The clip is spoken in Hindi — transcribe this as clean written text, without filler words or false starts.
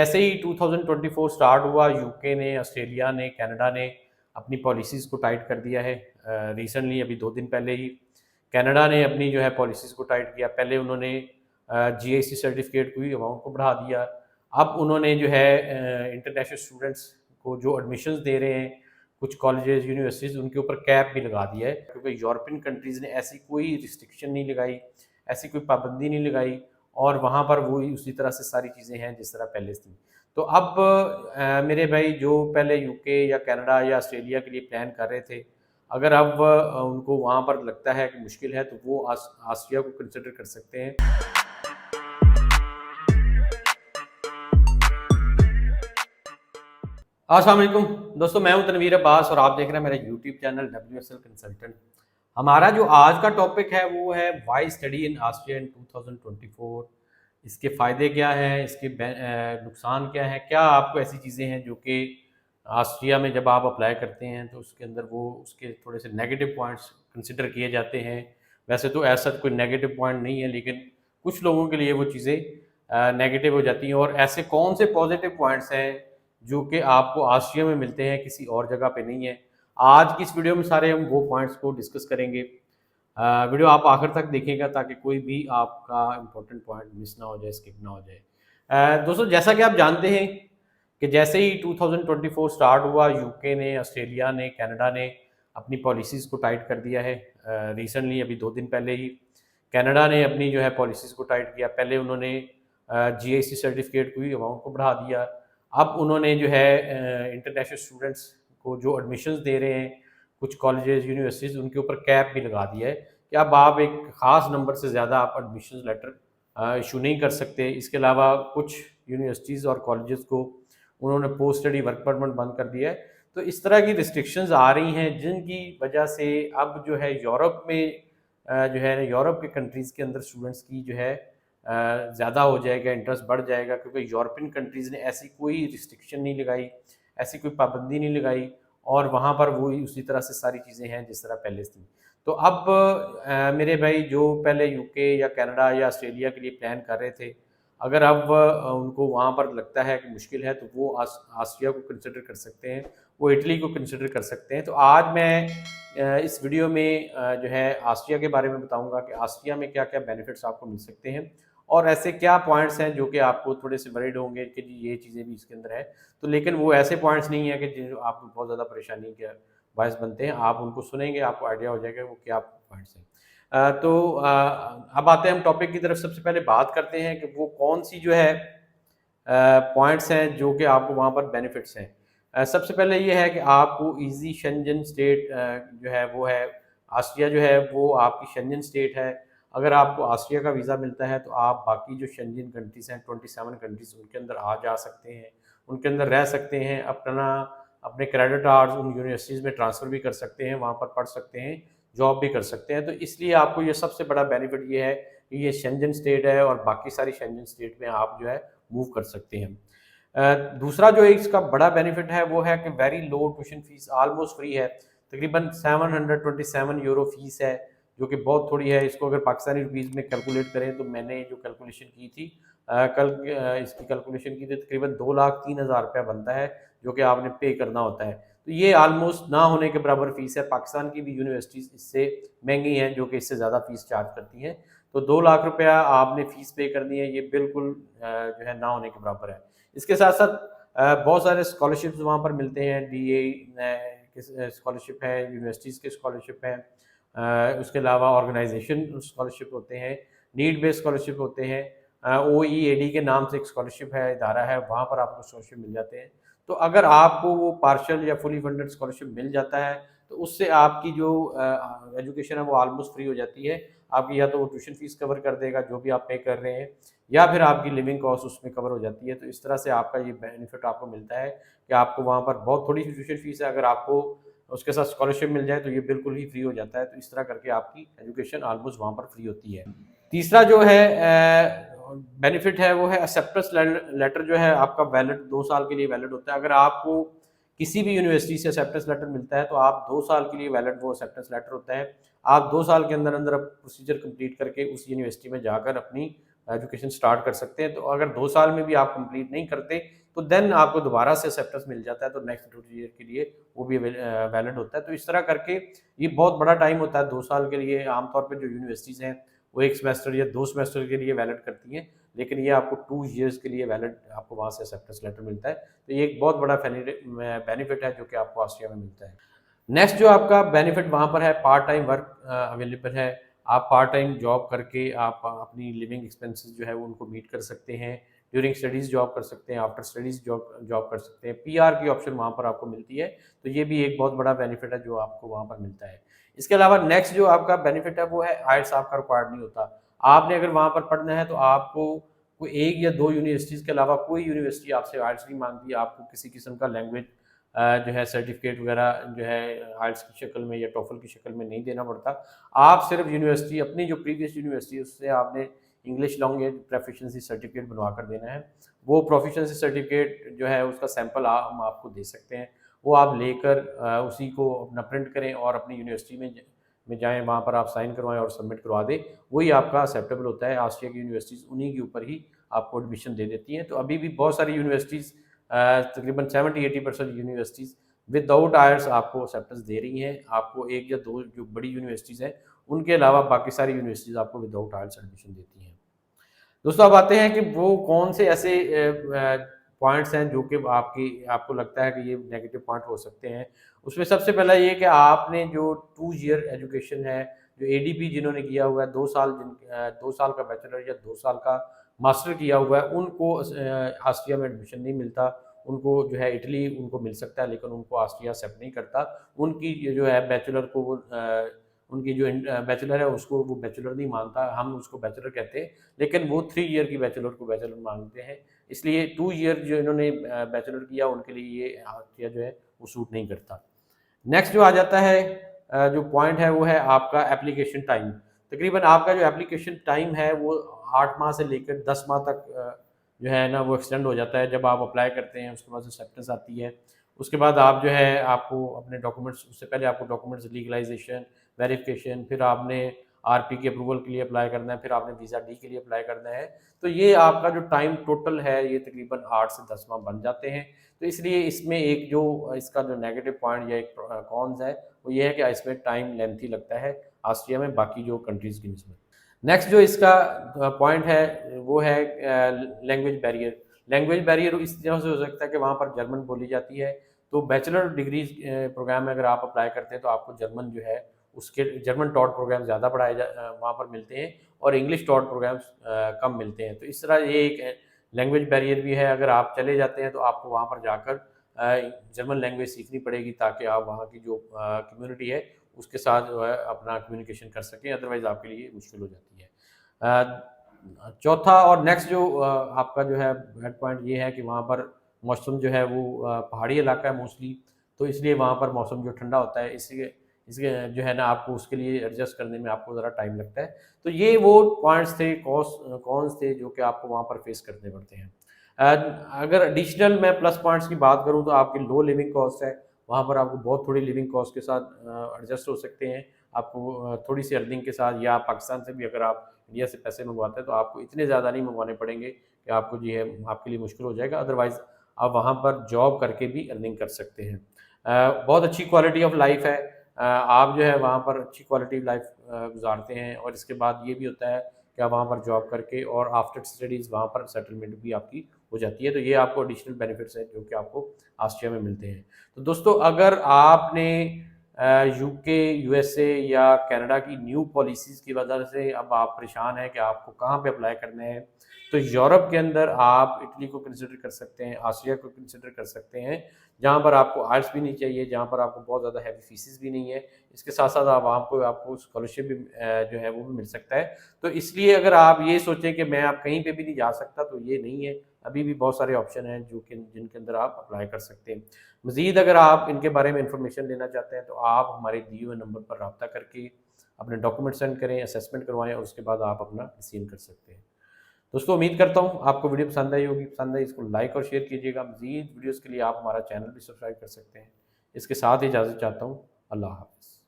जैसे ही 2024 स्टार्ट हुआ, यूके ने, ऑस्ट्रेलिया ने, कनाडा ने अपनी पॉलिसीज़ को टाइट कर दिया है। रिसेंटली अभी 2 दिन पहले ही कनाडा ने अपनी जो है पॉलिसीज़ को टाइट किया। पहले उन्होंने जीआईसी सर्टिफिकेट की अमाउंट को बढ़ा दिया। अब उन्होंने जो है इंटरनेशनल स्टूडेंट्स को जो एडमिशन्स दे रहे हैं कुछ कॉलेजेस यूनिवर्सिटीज़, उनके ऊपर कैप भी लगा दिया है, क्योंकि यूरोपियन कंट्रीज़ ने ऐसी कोई रिस्ट्रिक्शन नहीं लगाई, ऐसी कोई पाबंदी नहीं लगाई, और वहाँ पर वो उसी तरह से सारी चीज़ें हैं जिस तरह पहले थी। तो अब मेरे भाई जो पहले यूके या कनाडा या ऑस्ट्रेलिया के लिए प्लान कर रहे थे, अगर अब उनको वहाँ पर लगता है कि मुश्किल है, तो वो ऑस्ट्रिया को कंसिडर कर सकते हैं। अस्सलाम वालेकुम दोस्तों, मैं हूं तनवीर अब्बास और आप देख रहे हैं मेरा यूट्यूब चैनल WSL कंसल्टेंट। हमारा जो आज का टॉपिक है वो है वाई स्टडी इन ऑस्ट्रिया इन 2024। इसके फ़ायदे क्या हैं, इसके नुकसान क्या हैं, क्या आपको ऐसी चीज़ें हैं जो कि ऑस्ट्रिया में जब आप अप्लाई करते हैं तो उसके अंदर वो उसके थोड़े से नेगेटिव पॉइंट्स कंसिडर किए जाते हैं। वैसे तो ऐसा कोई नेगेटिव पॉइंट नहीं है, लेकिन कुछ लोगों के लिए वो चीज़ें नेगेटिव हो जाती हैं। और ऐसे कौन से पॉजिटिव पॉइंट्स हैं जो कि आपको ऑस्ट्रिया में मिलते हैं, किसी और जगह पे नहीं है। आज की इस वीडियो में सारे हम वो पॉइंट्स को डिस्कस करेंगे। वीडियो आप आखिर तक देखिएगा ताकि कोई भी आपका इम्पोर्टेंट पॉइंट मिस ना हो जाए, स्किप ना हो जाए। दोस्तों, जैसा कि आप जानते हैं कि जैसे ही 2024 स्टार्ट हुआ, यूके ने, ऑस्ट्रेलिया ने, कनाडा ने अपनी पॉलिसीज़ को टाइट कर दिया है। रिसेंटली अभी 2 दिन पहले ही कनाडा ने अपनी जो है पॉलिसीज़ को टाइट किया। पहले उन्होंने जीआईसी सर्टिफिकेट की अमाउंट को बढ़ा दिया। अब उन्होंने जो है इंटरनेशनल स्टूडेंट्स को जो एडमिशन्स दे रहे हैं कुछ कॉलेजेस यूनिवर्सिटीज़, उनके ऊपर कैप भी लगा दिया है कि अब आप एक ख़ास नंबर से ज़्यादा आप एडमिशन लेटर इशू नहीं कर सकते। इसके अलावा कुछ यूनिवर्सिटीज़ और कॉलेजेस को उन्होंने पोस्ट स्टडी वर्क परमिट बंद कर दिया है। तो इस तरह की रिस्ट्रिक्शंस आ रही हैं जिनकी वजह से अब जो है यूरोप में जो है यूरोप के कंट्रीज़ के अंदर स्टूडेंट्स की जो है ज़्यादा हो जाएगा, इंटरेस्ट बढ़ जाएगा, क्योंकि यूरोपियन कंट्रीज़ ने ऐसी कोई रिस्ट्रिक्शन नहीं लगाई, ऐसी कोई पाबंदी नहीं लगाई, और वहाँ पर वो उसी तरह से सारी चीज़ें हैं जिस तरह पहले थी। तो अब मेरे भाई जो पहले यूके या कनाडा या ऑस्ट्रेलिया के लिए प्लान कर रहे थे, अगर अब उनको वहाँ पर लगता है कि मुश्किल है, तो वो ऑस्ट्रिया को कंसिडर कर सकते हैं, वो इटली को कंसिडर कर सकते हैं। तो आज मैं इस वीडियो में जो है ऑस्ट्रिया के बारे में बताऊँगा कि ऑस्ट्रिया में क्या-क्या बेनिफिट्स आपको मिल सकते हैं, और ऐसे क्या पॉइंट्स हैं जो कि आपको थोड़े से वरीड होंगे कि जी ये चीज़ें भी इसके अंदर है। तो लेकिन वो ऐसे पॉइंट्स नहीं है कि जो आपको बहुत ज़्यादा परेशानी के बायस बनते हैं। आप उनको सुनेंगे, आपको आइडिया हो जाएगा वो क्या पॉइंट्स हैं। अब आते हैं हम टॉपिक की तरफ। सबसे पहले बात करते हैं कि वो कौन-सी जो है पॉइंट्स हैं जो कि आपको वहाँ पर बेनिफिट्स हैं। सबसे पहले ये है कि आपको ईज़ी शेंजन स्टेट जो है वो है, ऑस्ट्रिया जो है वो आपकी शेंजन स्टेट है। अगर आपको ऑस्ट्रिया का वीज़ा मिलता है तो आप बाकी जो शेंजन कंट्रीज़ हैं 27 कंट्रीज़, उनके अंदर आ जा सकते हैं, उनके अंदर रह सकते हैं, अपने क्रेडिट आवर्स उन यूनिवर्सिटीज़ में ट्रांसफ़र भी कर सकते हैं, वहाँ पर पढ़ सकते हैं, जॉब भी कर सकते हैं। तो इसलिए आपको ये सबसे बड़ा बेनिफिट ये है कि ये शेंजन स्टेट है और बाकी सारी शेंजन स्टेट में आप जो है मूव कर सकते हैं। दूसरा जो इसका बड़ा बेनिफिट है वो है कि very low tuition fees, almost free है। तकरीबन 727 यूरो फीस है, जो कि बहुत थोड़ी है। इसको अगर पाकिस्तानी रुपीज़ में कैलकुलेट करें तो मैंने जो कैलकुलेशन की थी इसकी कैलकुलेशन की थी, तकरीबन 2,03,000 रुपया बनता है जो कि आपने पे करना होता है। तो ये ऑलमोस्ट ना होने के बराबर फ़ीस है। पाकिस्तान की भी यूनिवर्सिटीज़ इससे महंगी हैं जो कि इससे ज़्यादा फ़ीस चार्ज करती हैं। तो 2 लाख रुपया आपने फ़ीस पे करनी है, ये बिल्कुल जो है ना होने के बराबर है। इसके साथ-साथ बहुत सारे स्कॉलरशिप्स वहाँ पर मिलते हैं। DA की स्कॉलरशिप है, यूनिवर्सिटीज़ के स्कॉलरशिप है, उसके अलावा ऑर्गेनाइजेशन स्कॉलरशिप होते हैं, नीड बेस्ड स्कॉलरशिप होते हैं। OEAD के नाम से एक स्कॉलरशिप है, इदारा है, वहाँ पर आपको स्कॉलरशिप मिल जाते हैं। तो अगर आपको वो पार्शियल या फुली फंडेड स्कॉलरशिप मिल जाता है तो उससे आपकी जो एजुकेशन है वो ऑलमोस्ट फ्री हो जाती है। आपकी या तो वो ट्यूशन फीस कवर कर देगा जो भी आप पे कर रहे हैं, या फिर आपकी लिविंग कॉस्ट उसमें कवर हो जाती है। तो इस तरह से आपका ये बेनिफिट आपको मिलता है कि आपको वहाँ पर बहुत थोड़ी सी ट्यूशन फीस है, अगर आपको उसके साथ स्कॉलरशिप मिल जाए तो ये बिल्कुल ही फ्री हो जाता है। तो इस तरह करके आपकी एजुकेशन ऑलमोस्ट वहाँ पर फ्री होती है। तीसरा जो है बेनिफिट है वो है एक्सेप्टेंस लेटर जो है आपका वैलिड 2 साल के लिए वैलिड होता है। अगर आपको किसी भी यूनिवर्सिटी से एक्सेप्टेंस लेटर मिलता है तो आप 2 साल के लिए वैलिड वो एक्सेप्टेंस लेटर होता है। आप 2 साल के अंदर अंदर प्रोसीजर कंप्लीट करके उस यूनिवर्सिटी में जाकर अपनी एजुकेशन स्टार्ट कर सकते हैं। तो अगर 2 साल में भी आप कंप्लीट नहीं करते तो देन आपको दोबारा से एक्सेप्टेंस मिल जाता है, तो नेक्स्ट 2 ईयर के लिए वो भी वैलिड होता है। तो इस तरह करके ये बहुत बड़ा टाइम होता है 2 साल के लिए। आमतौर पे जो यूनिवर्सिटीज़ हैं वो 1 सेमेस्टर या 2 सेमेस्टर के लिए वैलिड करती हैं, लेकिन ये आपको 2 ईयर्स के लिए वैलिड आपको वहाँ से एक्सेप्टेंस लेटर मिलता है। तो ये एक बहुत बड़ा बेनिफिट है जो कि आपको ऑस्ट्रिया में मिलता है। नेक्स्ट जो आपका बेनिफिट वहाँ पर है, पार्ट टाइम वर्क अवेलेबल है। आप पार्ट टाइम जॉब करके आप अपनी लिविंग एक्सपेंसेस जो है वो उनको मीट कर सकते हैं। ड्यूरिंग स्टडीज़ जॉब कर सकते हैं, आफ्टर स्टडीज़ जॉब कर सकते हैं। पीआर की ऑप्शन वहाँ पर आपको मिलती है, तो ये भी एक बहुत बड़ा बेनिफिट है जो आपको वहाँ पर मिलता है। इसके अलावा नेक्स्ट जो आपका बेनिफिट है वो है आइल्स आपका रिक्वायर्ड नहीं होता। आपने अगर वहाँ पर पढ़ना है तो आपको कोई 1 या 2 यूनिवर्सिटीज़ के अलावा कोई यूनिवर्सिटी आपसे आइल्स नहीं मांगती। आपको किसी किस्म का लैंग्वेज जो है सर्टिफिकेट वगैरह जो है आइल्स की शक्ल में या टोफल की शक्ल में नहीं देना पड़ता। आप सिर्फ यूनिवर्सिटी अपनी जो प्रीवियस यूनिवर्सिटी है उससे आपने इंग्लिश लैंग्वेज प्रोफिशिएंसी सर्टिफिकेट बनवा कर देना है। वो प्रोफिशिएंसी सर्टिफिकेट जो है उसका सैंपल हम आपको दे सकते हैं। वो आप लेकर उसी को अपना प्रिंट करें और अपनी यूनिवर्सिटी में जाएँ, वहाँ पर आप साइन करवाएँ और सबमिट करवा दें। वही आपका एक्सेप्टेबल होता है। ऑस्ट्रिया की यूनिवर्सिटीज़ उन्हीं के ऊपर ही आपको एडमिशन दे देती हैं। तो अभी भी बहुत सारी यूनिवर्सिटीज़ तकरीबन 70-80% यूनिवर्सिटीज़ विदाउट आयर्स आपको एक्सेप्टेंस दे रही हैं। आपको 1 या 2 जो बड़ी यूनिवर्सिटीज़ हैं, उनके अलावा बाकी सारी यूनिवर्सिटीज़ आपको विदाउट आयर्स एडमिशन देती हैं। दोस्तों अब आते हैं कि वो कौन से ऐसे पॉइंट्स हैं जो कि आपको लगता है कि ये नेगेटिव पॉइंट हो सकते हैं। उसमें सबसे पहला ये कि आपने जो 2 ईयर एजुकेशन है, जो एडीपी जिन्होंने किया हुआ है 2 साल 2 साल का बैचलर या 2 साल का मास्टर किया हुआ है, उनको ऑस्ट्रिया में एडमिशन नहीं मिलता। उनको जो है इटली उनको मिल सकता है, लेकिन उनको ऑस्ट्रिया एक्सेप्ट नहीं करता। उनकी ये जो है बैचलर को वो उनकी जो बैचलर है उसको वो बैचलर नहीं मानता, हम उसको बैचलर कहते हैं, लेकिन वो 3 ईयर की बैचलर को बैचलर मानते हैं। इसलिए 2 ईयर जो इन्होंने बैचलर किया उनके लिए ये ऑस्ट्रिया जो है वो सूट नहीं करता। नेक्स्ट जो आ जाता है जो पॉइंट है वो है आपका एप्लीकेशन टाइम। तकरीबन आपका जो एप्लीकेशन टाइम है वो 8 माह से लेकर 10 माह तक जो है ना वो एक्सटेंड हो जाता है। जब आप अप्लाई करते हैं उसके बाद एक्सेप्टेंस आती है, उसके बाद आप जो है आपको अपने डॉक्यूमेंट्स, उससे पहले आपको डॉक्यूमेंट्स लीगलाइजेशन, वेरिफिकेशन, फिर आपने आरपी के अप्रूवल के लिए अप्लाई करना है, फिर आपने वीज़ा डी के लिए अप्लाई करना है। तो ये आपका जो टाइम टोटल है ये तकरीबन 8 से 10 माह बन जाते हैं। तो इसलिए इसमें एक जो इसका जो नेगेटिव पॉइंट या एक कॉन्स है वो ये है कि इसमें टाइम लेंथी लगता है ऑस्ट्रिया में बाकी जो कंट्रीज़ की निस्बत। नेक्स्ट जो इसका पॉइंट है वो है लैंग्वेज बैरियर। लैंग्वेज बैरियर इस तरह से हो सकता है कि वहाँ पर जर्मन बोली जाती है, तो बैचलर डिग्री प्रोग्राम में अगर आप अप्लाई करते हैं तो आपको जर्मन जो है उसके जर्मन टॉट प्रोग्राम ज़्यादा वहाँ पर मिलते हैं और इंग्लिश टॉट प्रोग्राम्स कम मिलते हैं। तो इस तरह ये एक लैंग्वेज बैरियर भी है। अगर आप चले जाते हैं तो आपको वहाँ पर जाकर जर्मन लैंग्वेज सीखनी पड़ेगी ताकि आप वहाँ की जो कम्युनिटी है उसके साथ जो है अपना कम्युनिकेशन कर सकें, अदरवाइज़ आपके लिए मुश्किल हो जाती है। चौथा और नेक्स्ट जो आपका जो है हेड पॉइंट ये है कि वहाँ पर मौसम जो है वो पहाड़ी इलाका है मोस्टली, तो इसलिए वहाँ पर मौसम जो ठंडा होता है इसलिए इसके जो है ना आपको उसके लिए एडजस्ट करने में आपको ज़रा टाइम लगता है। तो ये वो पॉइंट्स थे, कॉन्स थे जो कि आपको वहाँ पर फेस करने पड़ते हैं। अगर एडिशनल मैं प्लस पॉइंट्स की बात करूँ तो आपकी लो लिविंग कॉस्ट है, वहाँ पर आपको बहुत थोड़ी लिविंग कॉस्ट के साथ एडजस्ट हो सकते हैं। आपको थोड़ी सी अर्निंग के साथ, या पाकिस्तान से भी अगर आप इंडिया से पैसे मंगवाते हैं तो आपको इतने ज़्यादा नहीं मंगवाने पड़ेंगे कि आपको जो है आपके लिए मुश्किल हो जाएगा। अदरवाइज़ आप वहाँ पर जॉब करके भी अर्निंग कर सकते हैं। बहुत अच्छी क्वालिटी ऑफ लाइफ है। आप जो है वहाँ पर अच्छी क्वालिटी लाइफ गुजारते हैं, और इसके बाद ये भी होता है कि आप वहाँ पर जॉब करके और आफ्टर स्टडीज़ वहाँ पर सेटलमेंट भी आपकी हो जाती है। तो ये आपको एडिशनल बेनिफिट्स हैं जो कि आपको ऑस्ट्रिया में मिलते हैं। तो दोस्तों अगर आपने यूके, यूएसए या कनाडा की न्यू पॉलिसीज़ की वजह से अब आप परेशान हैं कि आपको कहाँ पे अप्लाई करने हैं, तो यूरोप के अंदर आप इटली को कंसिडर कर सकते हैं, ऑस्ट्रिया को कंसिडर कर सकते हैं, जहाँ पर आपको आइल्स भी नहीं चाहिए, जहाँ पर आपको बहुत ज़्यादा हैवी फीसिस भी नहीं है। इसके साथ-साथ आप आपको स्कॉलरशिप भी जो है वो भी मिल सकता है। तो इसलिए अगर आप ये सोचें कि मैं अब कहीं पे भी नहीं जा सकता, तो ये नहीं है। अभी भी बहुत सारे ऑप्शन हैं जो कि जिनके अंदर आप अप्लाई कर सकते हैं। मज़ीद अगर आप इनके बारे में इंफॉर्मेशन लेना चाहते हैं तो आप हमारे दिए हुए नंबर पर रब्ता करके अपने डॉक्यूमेंट सेंड करें, असेसमेंट करवाएँ और उसके बाद आप अपना डिसीजन कर सकते हैं। दोस्तों उम्मीद करता हूँ आपको वीडियो पसंद आई होगी। पसंद आई इसको लाइक और शेयर कीजिएगा। मज़ीद वीडियोज़ के लिए आप हमारा चैनल भी सब्सक्राइब कर सकते हैं। इसके साथ ही इजाज़त चाहता हूँ। अल्लाह हाफ़िज़।